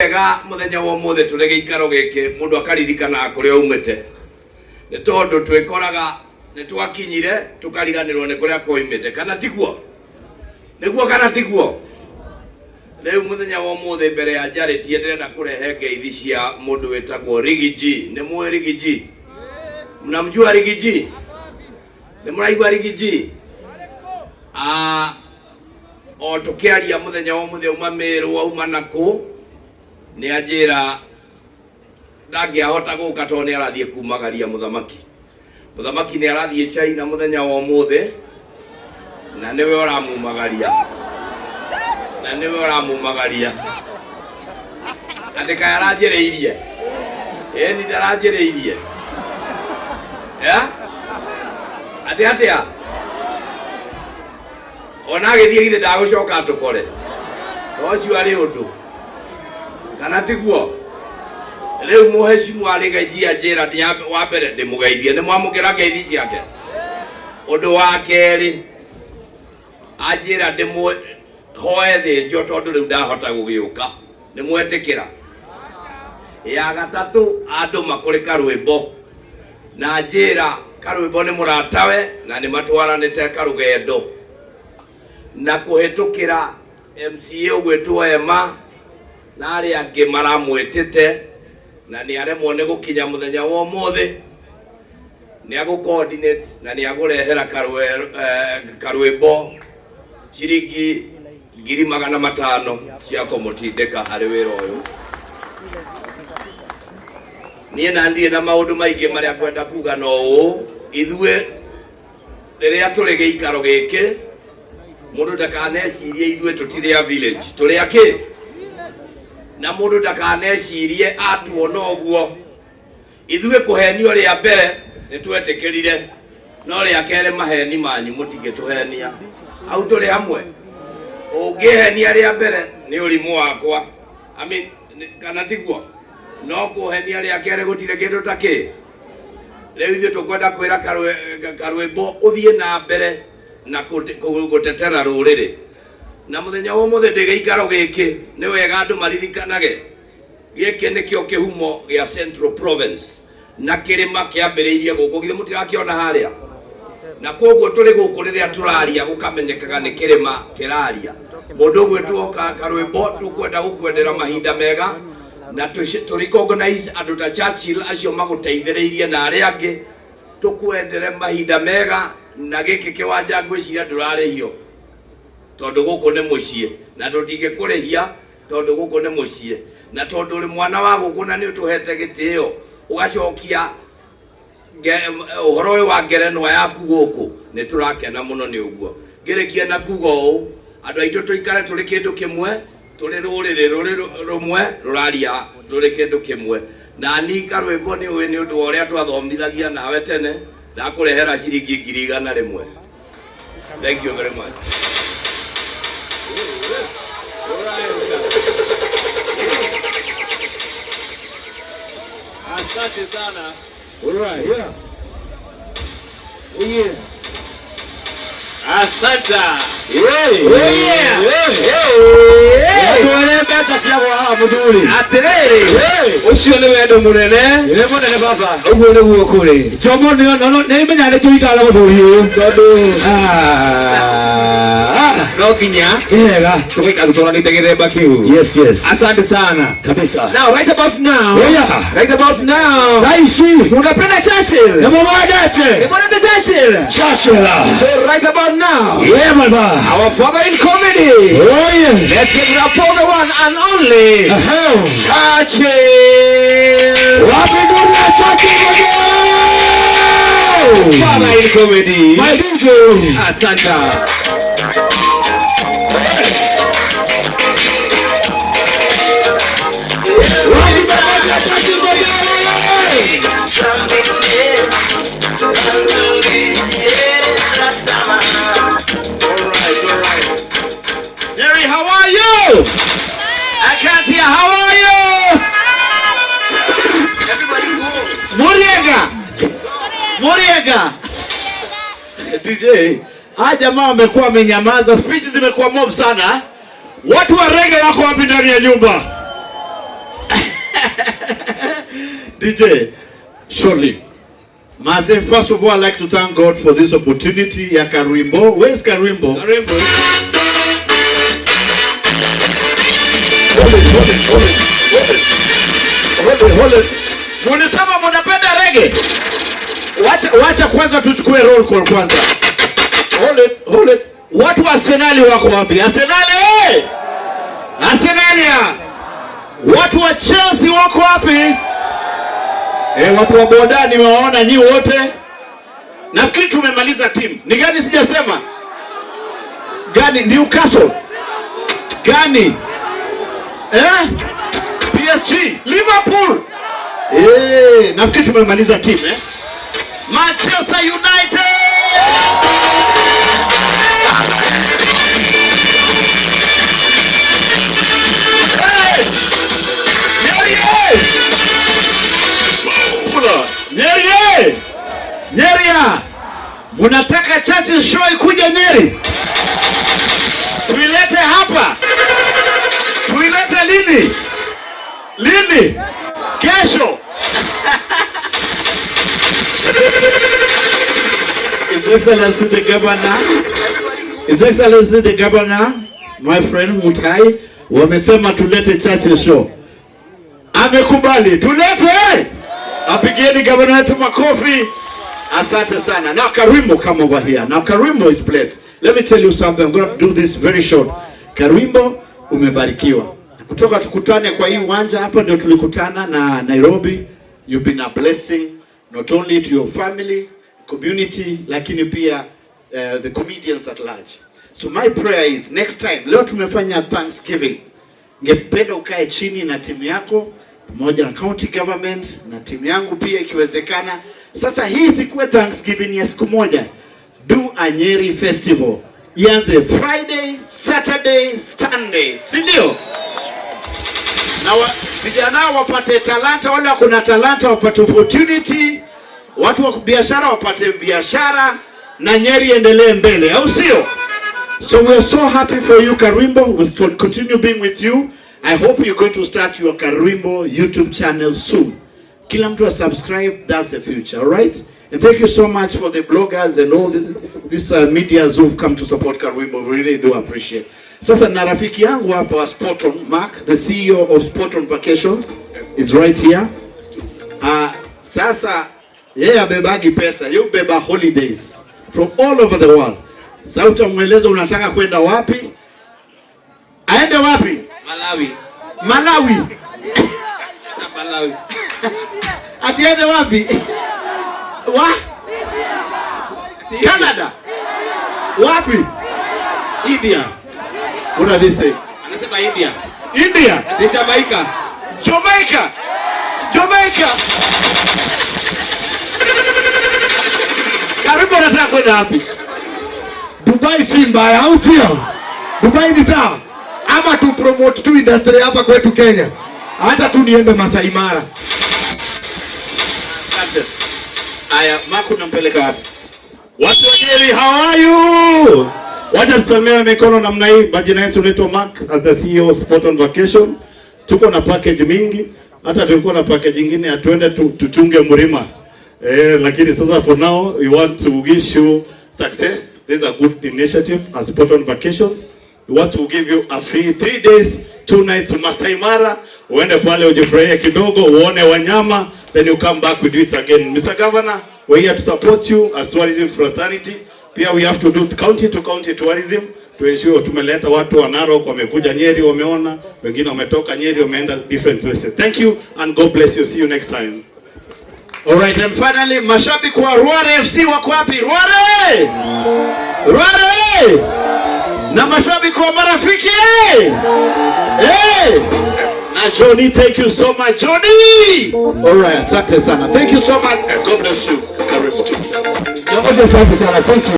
Ega muthenya wa mothe turege ikaro geke mundu akaririkana kuria umete ne tondu twikoraga ne twakinyire tukariganirwo ne kuria koimete kana tiguo niguo kana tiguo leo muthenya wa mothe mbere ya Jareti ndirenda kurehe ngeithi cia mundu wetagwo Rigiji ne mwe Rigiji mnamjua Rigiji ne muraigwa Rigiji o tukiaria muthenya wa mothe uma meru wa uma naku ni ajira ndangĩahota gũka tondũ nĩ arathiĩ kumagaria muthamaki nĩ arathiĩ China muthenya wa ũmũthĩ na niwe ũramumagaria andĩka aranjĩrĩirie ni ndaranjĩrĩirie atĩa ona agĩthiĩ githĩ ndagũcoka tũkore ũcio arĩ ũndũ kana tiguo leo muheshimu aligajia Jareti wa mbere ndimugeithie ni mwamukira ngeithi ciake undu wa keri ajira ndimu hoe thinjo tondu riu ndahota gugiuka ni mwetikira ya gatatu andu makurika rwimbo na njira karwimbo ni muratawe na ni matwaranite karugendo na kuhitukira MCA ugwetwo Emma na ari angi maramwetete na ni aremwo ni gukinya muthenya wa ũmũthĩ ni agu coordinate na ni agurehera karwimbo ciringi 500,000 cia kumutindika hari wira uyu ni na ndie na maundu maingi maria kwenda kuga no ithue riria turi giikaro giki mundu ndakanecirie ithue tutire a village turi aki na mundu ndakanecirie atuona uguo ithue kuhenio ria mbere nitwetikirire no ria kere maheni manyu mutige tuhenia au turi hamwe ungihenia ria mbere ni urimu wakwa kana tiguo no kuhenia ria kere gutire kindu taki riu ithu tukwenda kwira karwimbo uthie na mbere na gutetera ruriri na muthenya wa ũmũthĩ ndigeikaro giki ni wega andu maririkanage giki nikio kihumo gia Central Province na kirima kiambiriirie guku githe mutirakiona haria na koguo turi guku riria turaria gukamenyekaga ni kirima kiraria mundu gwetwo karwimbo tukwenda gukwendera mahinda mega na recognize andu ta Churchill acio maguteithĩrĩirie na aria angi tukwendere mahinda mega na giki kiwanja ngwiciria ndurarihio tondu guku ni mucie na tutingĩkũrĩhia tondu guku ni mucie na tondu uri mwana wa guku na ni utuhete gitio ugacokia uhoro uyu wa ngerenwa yaku guku ni turakena muno ni uguo ngirikia na kuga uu andu aitu tuikare turi kindu kimwe turi ruriri rumwe ruraria turi kindu kimwe na ni karwimbo ni uyu ni undu wa uria twathomithagia nawe tene ndakurehera ciringi 100,000 Thank you very much. Asante sana. Alright, yeah. Oh yeah. Asante. Tuone pesa cia kwa muthuri. Atiriri. Ucio ni wendo munene. Ni munene baba. Uguo niguo kuri. Jomo ni menya ni tuikara muthuri uyu. Tondu no kinya. Yega. Tukikatutona ni tegethemba kiu. Yes. Asante sana. Kabisa. Now right about now. Yeah. Right about now. Raishi. Unapenda Churchill? Na mama date. Unapenda Churchill? Churchill. So right about now. Yeah, baba. Our father in comedy. Oh yes. Let's give it up for the one and only Churchill. Wapi dunia Churchill? Father in comedy. My DJ. Asante. Jerry, how are you? I can't hear. How are you? Everybody go. Muriega. DJ, jamaa wamekuwa wamenyamaza. Speeches zimekuwa mob sana. Watu wa reggae wako wapi ndani ya nyumba? DJ, shortly. Maze, first of all, I'd like to thank God for this opportunity ya Karimbo. Where's Karimbo? Karimbo. Hold it. Munisema mnapenda reggae? Wacha kwanza tuchukue roll call kwanza. Hold it. Watu wa Arsenal wako wapi? Arsenal eh! Arsenal. Watu wa Chelsea wako wapi? Watu wa boda nimewaona nyi wote. Nafikiri tumemaliza timu. Ni gani sijasema? Gani? Newcastle. Gani? PSG, Liverpool. Nafikiri tumemaliza timu Manchester United. Nyeri. Munataka Churchill show ikuja Nyeri? Tuilete hapa. Tuilete lini? Kesho. His Excellency the Governor, my friend Mutai, wamesema tulete Churchill show. Amekubali. Tulete. Apigieni governor wetu makofi. Asante sana. Now Karimbo, come over here. Now Karimbo is blessed. Let me tell you something. I'm going to do this very short. Karimbo, umebarikiwa. Kutoka tukutane kwa hii uwanja hapa ndio tulikutana na Nairobi. You've been a blessing not only to your family, community, lakini pia the comedians at large. So my prayer is next time, leo tumefanya Thanksgiving. Ngependa ukae chini na timu yako, pamoja na county government na timu yangu pia ikiwezekana. Sasa hii sikuwe Thanksgiving ya siku moja. Do a Nyeri festival. Ianze Friday, Saturday, Sunday. Si ndio? Na vijana wapate talanta, wale kuna talanta wapate opportunity, watu wa biashara wapate biashara, na Nyeri endelee mbele, au sio? So we are so happy for you Karimbo. We'll continue being with you. I hope you're going to start your Karimbo YouTube channel soon. Kila mtu wa subscribe, that's the future, all right? And thank you so much for the bloggers and all these medias who've come to support Karimbo. We really do appreciate. Sasa na rafiki yangu hapa wa Sporton, Mark, the CEO of Sporton Vacations, is right here. Sasa yeye abebagi pesa, you beba holidays from all over the world. Sasa utamweleza unataka kwenda wapi? Aende wapi? Malawi. Ati aende wapi? Canada. Wapi? India. What are they saying? Anasema India. Ni Jamaica. Karibu nataka kwenda wapi? Dubai si mbaya, au sio? Dubai ni sawa. Ama tu promote tu industry hapa kwetu Kenya. Hata tu niende Masai Mara. Asante. Aya, Mark unampeleka wapi? Watu wa Nyeri, how are you? Wacha tusamea mikono namna hii. Majina yetu naitwa Mark, as the CEO of Sporton Vacation. Tuko na package mingi. Hata tulikuwa na package nyingine atuende tuchunge mlima. Lakini sasa for now we want to wish you success. This is a good initiative as Sporton Vacations. We want to give you a free 3 days, 2 nights to Masai Mara. Uende pale ujifurahie kidogo, uone wanyama, then you come back with it again. Mr. Governor, we're here to support you as tourism fraternity. Pia we have to do county to county tourism to ensure tumeleta watu wa Narok wamekuja Nyeri wameona, wengine wametoka Nyeri wameenda different places. Thank you and God bless you. See you next time. All right, and finally mashabiki wa Ruare FC wako wapi? Ruare! Na mashabiki wa Marafiki na Johnny, thank you so much Johnny. All right, asante sana. Thank you so much. God bless you. Karibu. Asante sana. Thank you.